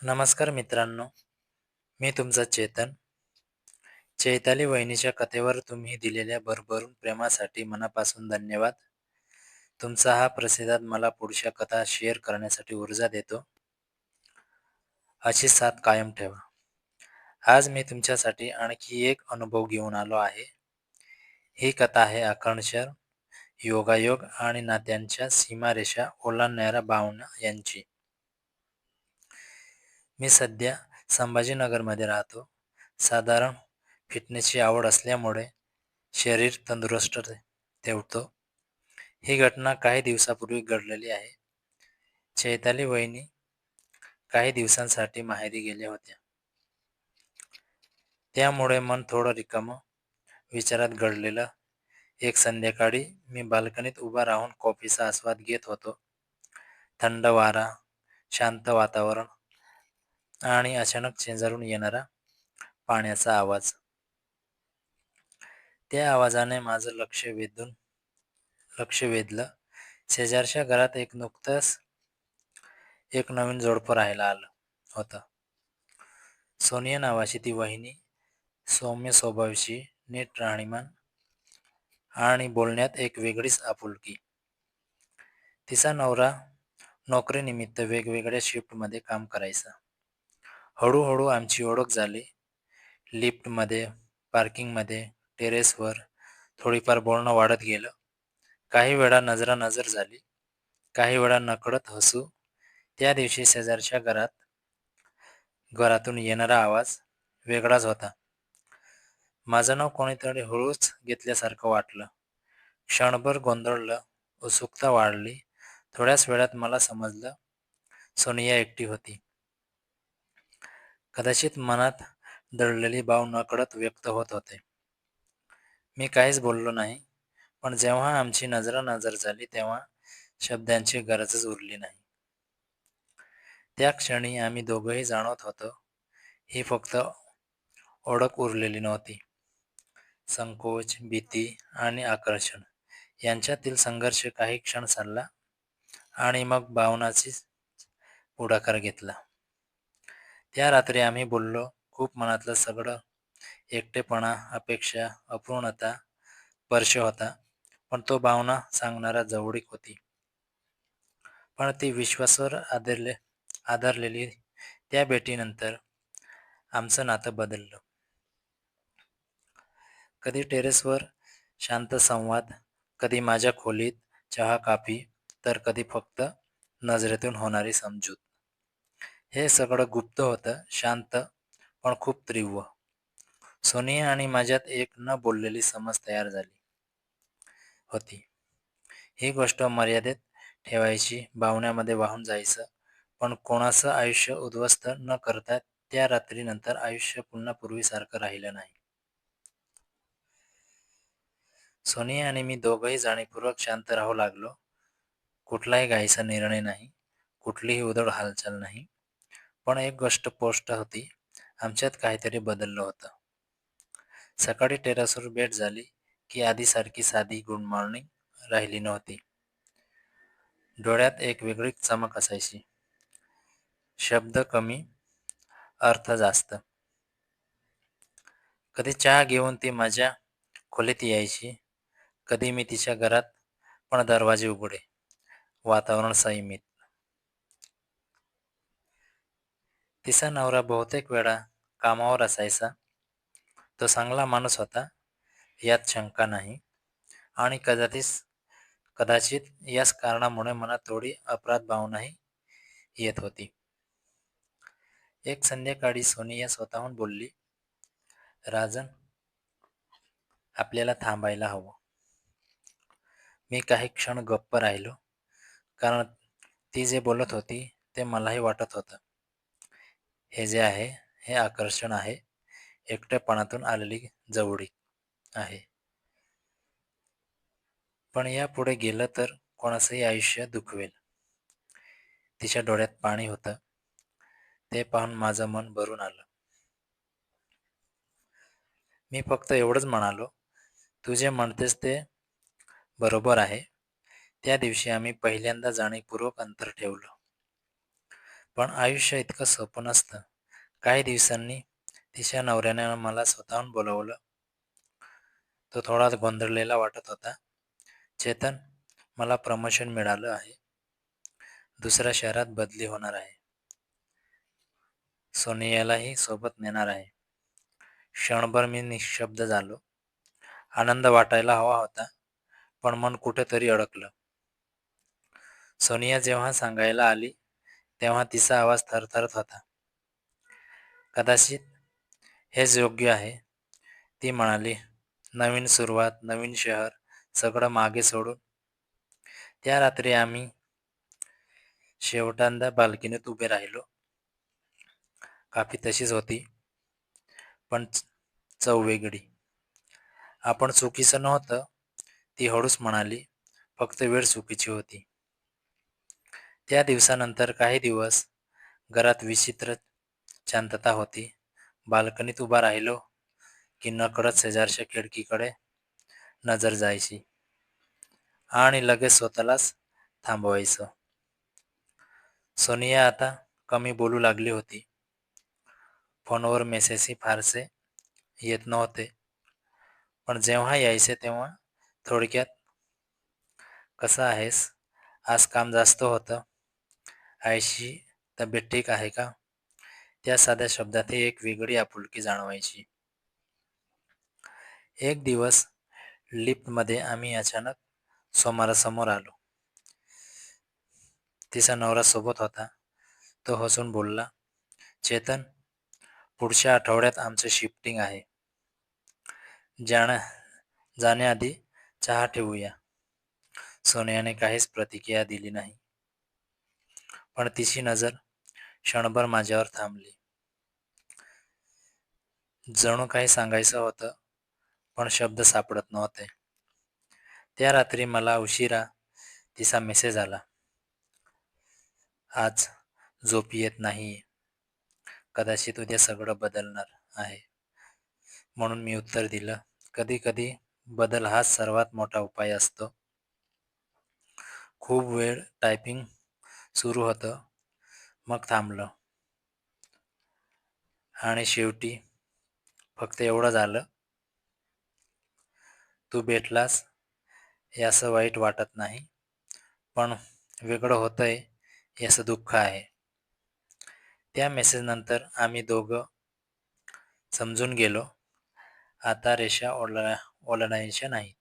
नमस्कार मित्रांनो, मी तुमचा चेतन. चैताली वहिनीच्या कथेवर तुम्ही दिलेल्या भरभरून प्रेमासाठी मनापासून धन्यवाद. तुमचा हा प्रतिसाद मला पुढच्या कथा शेअर करण्यासाठी ऊर्जा देतो. अशी साथ कायम ठेवा. आज मी तुमच्यासाठी आणखी एक अनुभव घेऊन आलो आहे. ही कथा आहे आकांक्षा, योगायोग आणि नात्यांच्या सीमारेषा ओलांडणाऱ्या भावना यांची. मी सध्या संभाजीनगरमध्ये राहतो. साधारण फिटनेसची आवड असल्यामुळे शरीर तंदुरुस्त ठेवतो. ही घटना काही दिवसापूर्वी घडलेली आहे. चैताली वहिनी काही दिवसांसाठी माहेरी गेल्या होत्या. त्यामुळे मन थोडं रिकामं विचारात घडलेलं. एक संध्याकाळी मी बाल्कनीत उभा राहून कॉफीचा आस्वाद घेत होतो. थंड वारा, शांत वातावरण आणि अचानक शेजारून येणारा पाण्याचा आवाज. त्या आवाजाने माझं लक्ष वेधलं. शेजारच्या घरात नुकतंच एक नवीन जोडपं राहायला आलं होतं. सोनिया नावाची ती वहिनी, सौम्य स्वभावाची, नीट राहणीमान आणि बोलण्यात एक वेगळीच आपुलकी. तिचा नवरा नोकरीनिमित्त वेगवेगळ्या शिफ्टमध्ये काम करायचा. हळूहळू आमची ओळख झाली. लिफ्टमध्ये, पार्किंगमध्ये, टेरेसवर थोडीफार बोलणं वाढत गेलं. काही वेळा नजरानजर झाली, काही वेळा नकळत हसू. त्या दिवशी शेजारच्या घरातून येणारा आवाज वेगळाच होता. माझं नाव कोणीतरी हळूच घेतल्यासारखं वाटलं. क्षणभर गोंधळलं, उत्सुकता वाढली. थोड्याच वेळात मला समजलं, सोनिया एकटी होती. कदाचित मनात दडलेली भाव नकळत व्यक्त होत होते. मी काहीच बोललो नाही, पण जेव्हा आमची नजरानजर झाली तेव्हा शब्दांची गरजच उरली नाही. त्या क्षणी आम्ही दोघंही जाणवत होतो, ही फक्त ओळख उरलेली नव्हती. संकोच, भीती आणि आकर्षण यांच्यातील संघर्ष काही क्षण चालला आणि मग भावनाची पुढाकार घेतला. त्या रात्री आम्ही बोललो. खूप मनातलं सगळं, एकटेपणा, अपेक्षा, अपूर्णता, स्पर्श होता. पण तो भावना सांगणारा जवळीक होती. पण ती विश्वासावर आधारलेली त्या भेटीनंतर आमचं नातं बदललं. कधी टेरेसवर शांत संवाद, कधी माझ्या खोलीत चहा कॉफी, तर कधी फक्त नजरेतून होणारी समजूत. हे सगळं गुप्त होतं, शांत, पण खूप तीव्र. सोनिया आणि माझ्यात एक न बोललेली समज तयार झाली होती. ही गोष्ट मर्यादेत ठेवायची, भावनेमध्ये वाहून जायचं, पण कोणाचं आयुष्य उद्ध्वस्त न करता. त्या रात्रीनंतर आयुष्य पुन्हा पूर्वीसारखं राहिलं नाही. सोनिया आणि मी दोघंही जाणीवपूर्वक शांत राहू लागलो. कुठलाही घाईचा निर्णय नाही, कुठलीही उधळ हालचाल नाही. पण एक गोष्ट स्पष्ट होती, आमच्यात काहीतरी बदललं होतं. सकाळी टेरेसवर भेट झाली की आधीसारखी साधी गुड मॉर्निंग राहिली नव्हती. डोळ्यात एक वेगळीच चमक असायची. शब्द कमी, अर्थ जास्त. कधी चहा घेऊन ती माझ्या खोलीत यायची, कधी मी तिच्या घरात, पण दरवाजे उघडे, वातावरण संयमित. तिचा नवरा बहुतेक वेळा कामावर असायचा. तो चांगला माणूस होता, यात शंका नाही. आणि कदाचित याच कारणामुळे मनात थोडी अपराध भावनाही येत होती. एक संध्याकाळी सोनिया स्वतःहून बोलली, राजन, आपल्याला थांबायला हवं. मी काही क्षण गप्प राहिलो, कारण ती जे बोलत होती ते मलाही वाटत होतं. हे जे आहे, हे आकर्षण आहे, एकटेपणातून आलेली जवळीक आहे. पण यापुढे गेलं तर कोणाचंही आयुष्य दुखवेल. तिच्या डोळ्यात पाणी होतं. ते पाहून माझं मन भरून आलं. मी फक्त एवढंच म्हणालो, तू जे म्हणतेस ते बरोबर आहे. त्या दिवशी आम्ही पहिल्यांदा जाणीवपूर्वक अंतर ठेवलं. पण आयुष्य इतकं सोपं नसतं. काही दिवसांनी तिच्या नवऱ्याने मला स्वतःहून बोलावलं. तो थोडा गोंधळलेला वाटत होता. चेतन, मला प्रमोशन मिळालं आहे. दुसऱ्या शहरात बदली होणार आहे. सोनियालाही सोबत नेणार आहे. क्षणभर मी निशब्द झालो. आनंद वाटायला हवा होता, पण मन कुठेतरी अडकलं. सोनिया जेव्हा सांगायला आली, तेव्हा तिचा आवाज थरथरत होता. कदाचित हेच योग्य आहे, ती म्हणाली. नवीन सुरुवात, नवीन शहर, सगळं मागे सोडून. त्या रात्री आम्ही शेवटांदा बाल्कनीत उभे राहिलो. कॉफी तशीच होती, पण चव वेगळी. आपण चुकीचं नव्हतं, ती हळूच म्हणाली. फक्त वेळ चुकीची होती. त्या दिवसानंतर काही दिवस घरात विचित्र शांतता होती. बाल्कनीत उभा राहिलो की नकळत शेजारच्या खिडकीकडे नजर जायची आणि लगेच स्वतःलाच थांबवायचं. सोनिया आता कमी बोलू लागली होती. फोनवर मेसेजही फारसे येत नव्हते, पण जेव्हा यायचे तेव्हा थोडक्यात, कसं आहेस, आज काम जास्त होतं, आईची तब्येत ठीक आहे का? त्या साध्या शब्दातही एक वेगळी आपुलकी जाणवायची. एक दिवस लिफ्टमध्ये आम्ही अचानक समोरासमोर आलो. तिचा नवरा सोबत होता. तो हसून बोलला, चेतन, पुढच्या आठवड्यात आमचं शिफ्टिंग आहे. जाण्याआधी चहा ठेवूया. सोनियाने काहीच प्रतिक्रिया दिली नाही, पण तिची नजर क्षणभर माझ्यावर थांबली. जणू काही सांगायचं होतं, पण शब्द सापडत नव्हते. त्या रात्री मला उशिरा तिचा मेसेज आला. आज झोप येत नाहीये. कदाचित उद्या सगळं बदलणार आहे. म्हणून मी उत्तर दिलं, कधी कधी बदल हाच सर्वात मोठा उपाय असतो. खूप वेळ टायपिंग सुरू होतं, मग थांबलं आणि शेवटी फक्त एवढं झालं, तू भेटलास याचं वाईट वाटत नाही, पण वेगळं होतंय याचं दुःख आहे. त्या मेसेजनंतर आम्ही दोघं समजून गेलो, आता रेषा ओलांडायच्या नाहीत.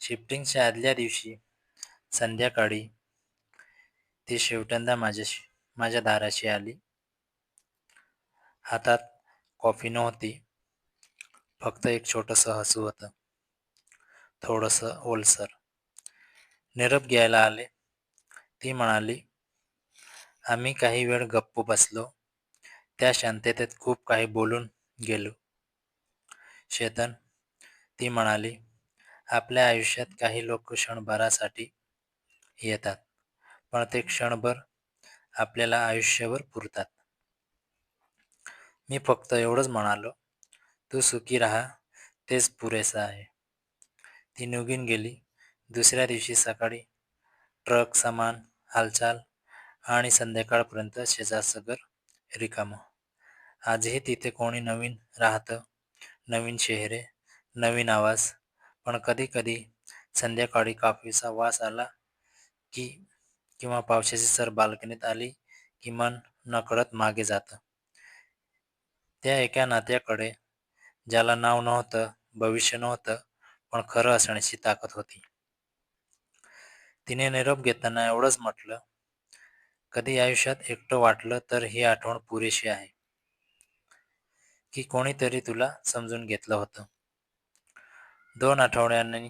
शिफ्टिंगच्या आदल्या दिवशी संध्याकाळी ती शेवटंदा माझ्या दाराशी आली. हातात कॉफी नव्हती, फक्त एक छोटंसं हसू होतं, थोडंसं ओलसर. निरोप घ्यायला आले. ती म्हणाली, आम्ही काही वेळ गप्प बसलो. त्या शांततेत खूप काही बोलून गेलो. चेतन, ती म्हणाली, आपल्या आयुष्यात काही लोक क्षणभरासाठी येतात, पण ते क्षणभर आपल्याला आयुष्यभर पुरतात. मी फक्त एवढंच म्हणालो, तू सुखी राहा, तेच पुरेसं आहे. ती निघून गेली. दुसऱ्या दिवशी सकाळी ट्रक, सामान, हालचाल आणि संध्याकाळपर्यंत शेजारचं घर रिकामं. आजही तिथे कोणी नवीन राहतं, नवीन चेहरे, नवीन आवाज. पण कधी कधी संध्याकाळी कॉफीचा वास आला की किंवा पावसाची सर बाल्कनीत आली की मन नकळत मागे जातं. त्या एका नात्याकडे, ज्याला नाव नव्हतं, भविष्य नव्हतं, पण खरं असण्याची ताकद होती. तिने निरोप घेताना एवढंच म्हटलं, कधी आयुष्यात एकटं वाटलं तर ही आठवण पुरेशी आहे, की कोणीतरी तुला समजून घेतलं होतं. 2 आठवड्यांनी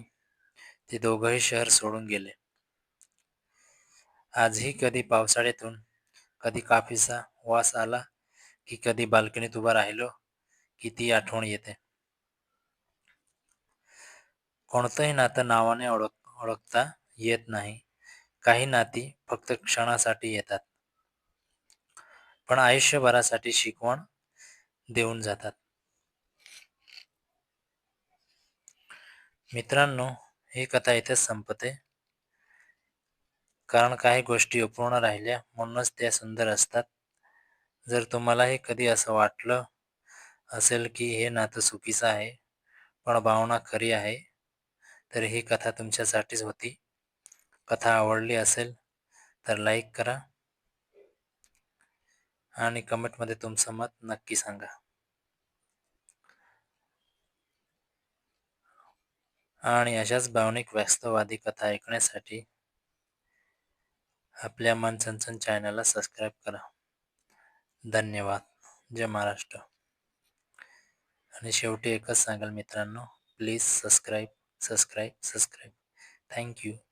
ते दोघंही शहर सोडून गेले. आजही कधी पावसाळ्यातून, कधी कॉफीचा वास आला की कधी बाल्कनीत उभा राहिलो की ती आठवण येते. कोणतंही नातं नावाने ओळखता येत नाही. काही नाती फक्त क्षणासाठी येतात, पण आयुष्यभरासाठी शिकवण देऊन जातात. मित्रांनो, ही कथा इथेच संपते. कारण काही गोष्टी अपूर्ण राहिल्या म्हणूनच त्या सुंदर असतात. जर तुम्हालाही कधी असं वाटलं असेल की हे नातं चुकीचं आहे, पण भावना खरी आहे, तर ही कथा तुमच्यासाठीच होती. कथा आवडली असेल तर लाईक करा आणि कमेंटमध्ये तुमचं मत नक्की सांगा. आणि अशाच भावनिक वास्तववादी कथा ऐकण्यासाठी आपल्या मनचंचन चॅनलला सबस्क्राईब करा. धन्यवाद. जय महाराष्ट्र. आणि शेवटी एकच सांगाल मित्रांनो, please subscribe, subscribe, subscribe. Thank you.